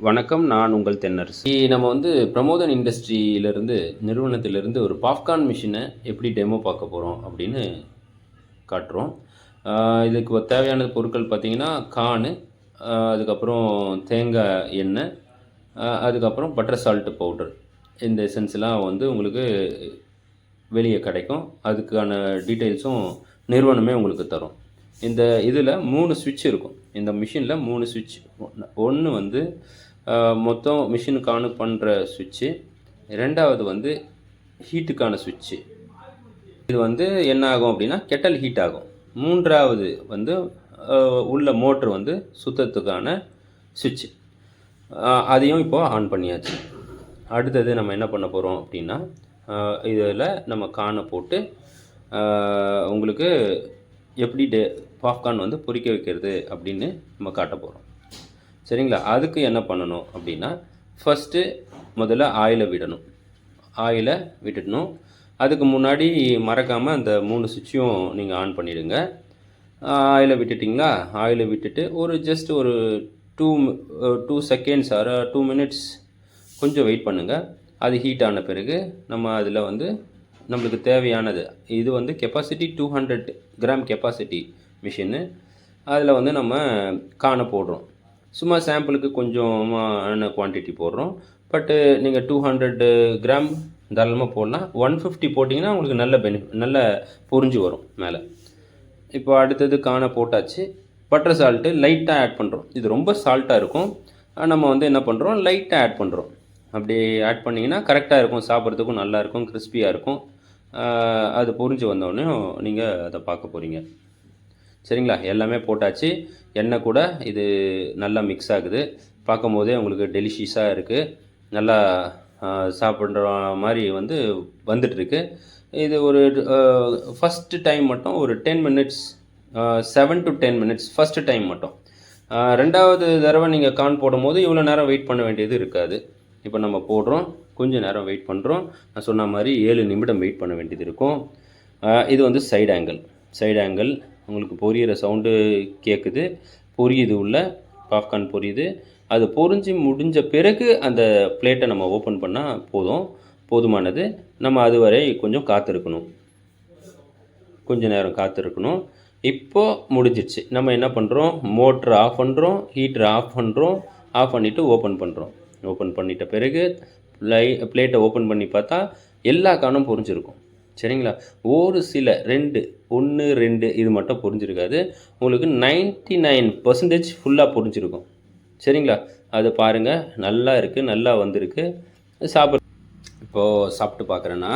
வணக்கம், நான் உங்கள் தென்னரசு. நம்ம வந்து பிரமோதன் இண்டஸ்ட்ரியிலிருந்து நிறுவனத்திலிருந்து ஒரு பாப்கார்ன் மிஷினை எப்படி டெமோ பார்க்க போகிறோம் அப்படின்னு காட்டுறோம். இதுக்கு தேவையான பொருட்கள் பார்த்திங்கன்னா கார்னு, அதுக்கப்புறம் தேங்காய் எண்ணெய், அதுக்கப்புறம் பட்டர் சால்ட்டு பவுடர். இந்த எசன்ஸ்லாம் வந்து உங்களுக்கு வெளியே கிடைக்கும். அதுக்கான டீட்டெயில்ஸும் நிறுவனமே உங்களுக்கு தரும். இந்த இதில் 3 சுவிட்ச் இருக்கும். இந்த மிஷினில் 3 சுவிட்ச். ஒன்று வந்து மொத்தம் மிஷினுக்கு ஆன் பண்ணுற சுவிட்சு, ரெண்டாவது வந்து ஹீட்டுக்கான சுவிட்சு. இது வந்து என்ன ஆகும் அப்படின்னா கெட்டல் ஹீட் ஆகும். மூன்றாவது வந்து உள்ள மோட்ரு வந்து சுத்தத்துக்கான சுவிட்சு. அதையும் இப்போது ஆன் பண்ணியாச்சு. அடுத்தது நம்ம என்ன பண்ண போகிறோம் அப்படின்னா இதில் நம்ம கானை போட்டு உங்களுக்கு எப்படி பாப்கார்ன் வந்து பொரிக்க வைக்கிறது அப்படின்னு நம்ம காட்ட போகிறோம். சரிங்களா? அதுக்கு என்ன பண்ணணும் அப்படின்னா ஃபஸ்ட்டு முதல்ல ஆயிலை விடணும். ஆயிலை விட்டுடணும். அதுக்கு முன்னாடி மறக்காமல் அந்த 3 சுவிட்சையும் நீங்கள் ஆன் பண்ணிவிடுங்க. ஆயிலை விட்டுட்டிங்களா? ஆயிலை விட்டுட்டு ஒரு ஜஸ்ட் ஒரு 2 செகண்ட்ஸ் ஆர் 2 மினிட்ஸ் கொஞ்சம் வெயிட் பண்ணுங்கள். அது ஹீட் ஆன பிறகு நம்ம அதில் வந்து நம்மளுக்கு தேவையானது, இது வந்து கெப்பாசிட்டி 200 கிராம் கெப்பாசிட்டி மிஷினு. அதில் வந்து நம்ம கானை போடுறோம். சும்மா சாம்பிளுக்கு கொஞ்சமான குவான்டிட்டி போடுறோம். பட்டு நீங்கள் 200 கிராம் தாராளமாக போடலாம். 150 போட்டிங்கன்னா உங்களுக்கு நல்ல பொரிஞ்சு வரும் மேலே. இப்போ அடுத்தது கானை போட்டாச்சு. பட்டர் சால்ட்டு லைட்டாக ஆட் பண்ணுறோம். இது ரொம்ப சால்ட்டாக இருக்கும். நம்ம வந்து என்ன பண்ணுறோம், லைட்டாக ஆட் பண்ணுறோம். அப்படி ஆட் பண்ணிங்கன்னா கரெக்டாக இருக்கும், சாப்பிட்றதுக்கும் நல்லாயிருக்கும், கிறிஸ்பியாக இருக்கும். அது பொரிஞ்சு வந்தோடனே நீங்கள் அதை பார்க்க போகிறீங்க. சரிங்களா? எல்லாமே போட்டாச்சு. எண்ணெய் கூட இது நல்லா மிக்ஸ் ஆகுது. பார்க்கும் போதே உங்களுக்கு டெலிஷியஸாக இருக்குது. நல்லா சாப்பிட்ற மாதிரி வந்து வந்துட்டுருக்கு. இது ஒரு ஃபஸ்ட்டு டைம் மட்டும் ஒரு 10 minutes, 7 to 10 minutes first time மட்டும். ரெண்டாவது தடவை நீங்கள் கார்ன் போடும்போது இவ்வளோ நேரம் வெயிட் பண்ண வேண்டியது இருக்காது. இப்போ நம்ம போடுறோம், கொஞ்சம் நேரம் வெயிட் பண்ணுறோம். நான் சொன்ன மாதிரி 7 நிமிடம் வெயிட் பண்ண வேண்டியது இருக்கும். இது வந்து சைடு ஆங்கிள். உங்களுக்கு பொரியிற சவுண்டு கேட்குது. பொரியுது, உள்ள பாப்கார்ன் பொரியுது. அது பொரிஞ்சு முடிஞ்ச பிறகு அந்த பிளேட்டை நம்ம ஓப்பன் பண்ணால் போதுமானது. நம்ம அதுவரை கொஞ்சம் காத்திருக்கணும். நேரம் காத்திருக்கணும். இப்போது முடிஞ்சிடுச்சு. நம்ம என்ன பண்ணுறோம், மோட்ரு ஆஃப் பண்ணுறோம், ஹீட்ரு ஆஃப் பண்ணுறோம். ஆஃப் பண்ணிவிட்டு ஓப்பன் பண்ணுறோம். ஓப்பன் பண்ணிட்ட பிறகு பிளேட்டை ஓப்பன் பண்ணி பார்த்தா எல்லா கார்னும் பொரிஞ்சிருக்கும். சரிங்களா? ஒரு சில 1 2 இது மட்டும் பொரிஞ்சிருக்காது. உங்களுக்கு 99% ஃபுல்லாக பொரிஞ்சிருக்கும். சரிங்களா? அது பாருங்கள், நல்லா இருக்குது, நல்லா வந்திருக்கு. இப்போது சாப்பிட்டு பார்க்குறேன்னா